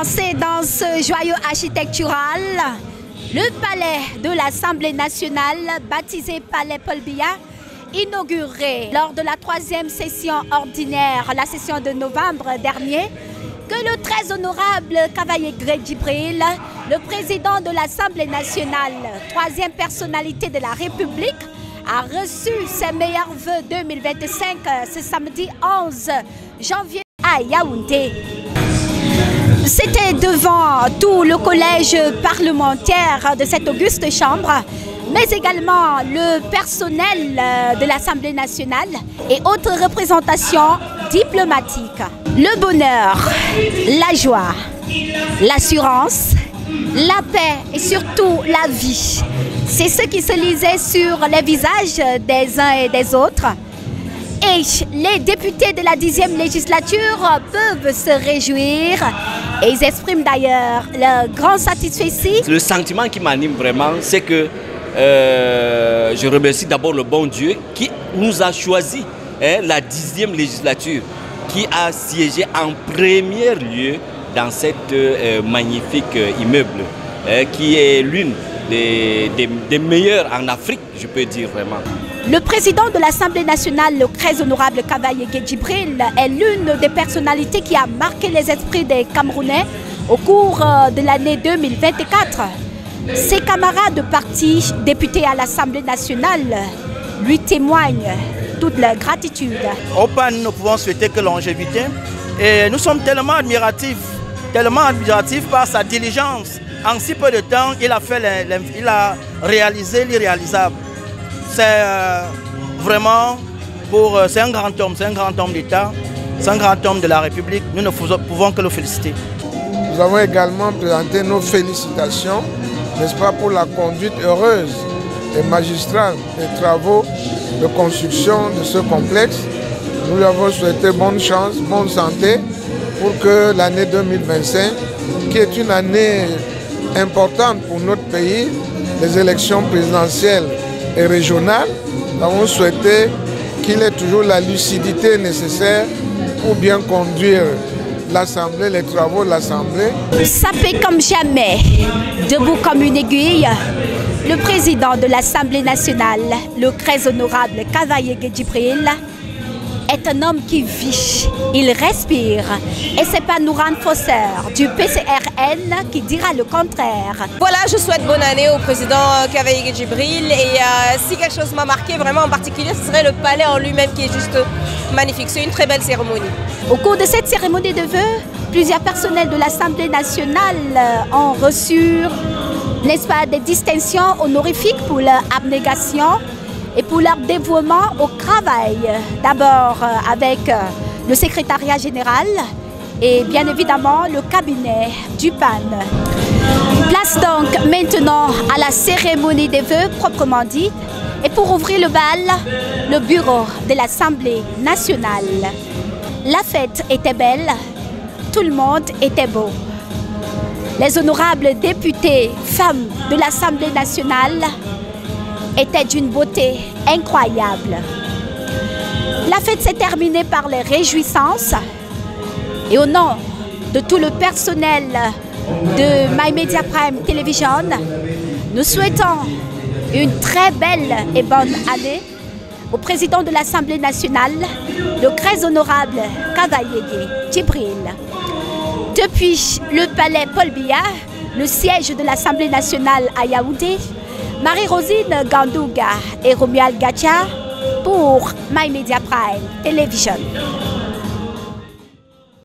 commencer dans ce joyau architectural, le palais de l'Assemblée nationale, baptisé Palais Paul Biya, inauguré lors de la 3e session ordinaire, la session de novembre dernier, que le très honorable Cavaye Djibril, le président de l'Assemblée nationale, 3e personnalité de la République, a reçu ses meilleurs vœux 2025 ce samedi 11 janvier à Yaoundé. C'était devant tout le collège parlementaire de cette auguste chambre, mais également le personnel de l'Assemblée nationale et autres représentations diplomatiques. Le bonheur, la joie, l'assurance, la paix et surtout la vie. C'est ce qui se lisait sur les visages des uns et des autres. Et les députés de la 10e législature peuvent se réjouir et ils expriment d'ailleurs leur grand satisfaction. Le sentiment qui m'anime vraiment, c'est que je remercie d'abord le bon Dieu qui nous a choisi la 10e législature, qui a siégé en premier lieu dans cet magnifique immeuble, qui est l'une des meilleurs en Afrique, je peux dire vraiment. Le président de l'Assemblée nationale, le très honorable Cavaye Djibril, est l'une des personnalités qui a marqué les esprits des Camerounais au cours de l'année 2024. Ses camarades de parti, députés à l'Assemblée nationale, lui témoignent toute leur gratitude. Au PAN, nous pouvons souhaiter que longévité. Et nous sommes tellement admiratifs par sa diligence. En si peu de temps, il a réalisé l'irréalisable. C'est vraiment c'est un grand homme d'État, c'est un grand homme de la République. Nous ne pouvons que le féliciter. Nous avons également présenté nos félicitations, n'est-ce pas, pour la conduite heureuse et magistrale des travaux de construction de ce complexe. Nous lui avons souhaité bonne chance, bonne santé pour que l'année 2025, qui est une année importante pour notre pays, les élections présidentielles et régionales, nous avons souhaité qu'il ait toujours la lucidité nécessaire pour bien conduire l'Assemblée, les travaux de l'Assemblée. Sapé comme jamais, debout comme une aiguille, le président de l'Assemblée nationale, le très honorable Cavaye Djibril, est un homme qui vit, il respire. Et c'est pas Nouran Fosser du PCRN qui dira le contraire. Voilà, je souhaite bonne année au président Cavaye Djibril. Et si quelque chose m'a marqué vraiment en particulier, ce serait le palais en lui-même qui est juste magnifique. C'est une très belle cérémonie. Au cours de cette cérémonie de vœux, plusieurs personnels de l'Assemblée nationale ont reçu, n'est-ce pas, des distinctions honorifiques pour leur abnégation et pour leur dévouement au travail. D'abord avec le secrétariat général et bien évidemment le cabinet du PAN. Place donc maintenant à la cérémonie des vœux proprement dit. Et pour ouvrir le bal, le bureau de l'Assemblée nationale. La fête était belle, tout le monde était beau. Les honorables députés femmes de l'Assemblée nationale était d'une beauté incroyable. La fête s'est terminée par les réjouissances et au nom de tout le personnel de MyMedia Prime Television, nous souhaitons une très belle et bonne année au président de l'Assemblée nationale, le très honorable Cavaye Djibril. Depuis le palais Paul Biya, le siège de l'Assemblée nationale à Yaoundé, Marie-Rosine Gandouga et Romuald Gatia pour MyMedia Prime Television.